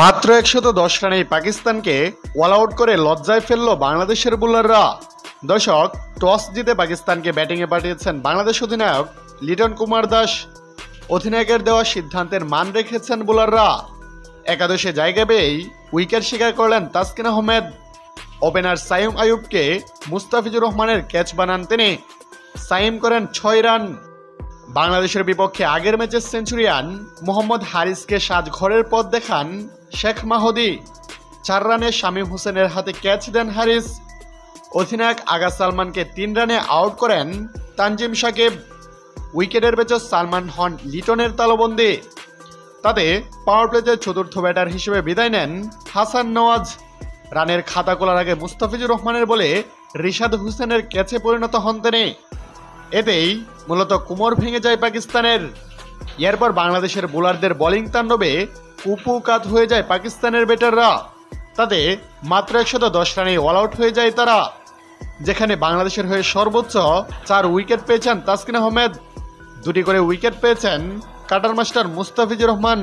মাত্র 110 রানে পাকিস্তানকে অল আউট করে লজ্জায় ফেলল বাংলাদেশের বোলাররা। দর্শক, টস জিতে পাকিস্তানকে ব্যাটিংয়ে পাঠিয়েছেন বাংলাদেশ অধিনায়ক লিটন কুমার দাস। অধিনায়কের দেওয়া সিদ্ধান্তের মান রেখেছেন বোলাররা। একাদশে জায়গা পেয়েই উইকেট শিকার করলেন তাসকিন আহমেদ। ওপেনার সাইম আইয়ুবকে মুস্তাফিজুর রহমানের ক্যাচ বানান তিনি। সাইম করেন 6 রান। বাংলাদেশের বিপক্ষে আগের ম্যাচে সেঞ্চুরিয়ান মোহাম্মদ হারিসকে সাজঘরের পথ দেখান শেখ মাহদি। 4 রানে শামীম হোসেনের হাতে ক্যাচ দেন হারিস। অধিনায়ক আগা সালমানকে 3 রানে আউট করেন তানজিম সাকিব। উইকেটের পেছনে সালমান হন লিটনের তালবন্দি। তাতে পাওয়ার প্লেতে চতুর্থ ব্যাটার হিসেবে বিদায় নেন হাসান নওয়াজ। রানের খাতা খোলার আগে মুস্তাফিজুর রহমানের বলে রিশাদ হোসেনের ক্যাচে পরিণত হন তিনি। এতেই মূলত কোমর ভেঙে যায় পাকিস্তানের। এরপর বাংলাদেশের বোলারদের বোলিং তাণ্ডবে কুপোকাত হয়ে যায় পাকিস্তানের ব্যাটাররা। তাতে মাত্র 110 রানে অল আউট হয়ে যায় তারা, যেখানে বাংলাদেশের হয়ে সর্বোচ্চ 4 উইকেট পেয়েছেন তাসকিন আহমেদ। 2টি করে উইকেট পেয়েছেন কাটার মাস্টার মুস্তাফিজুর রহমান।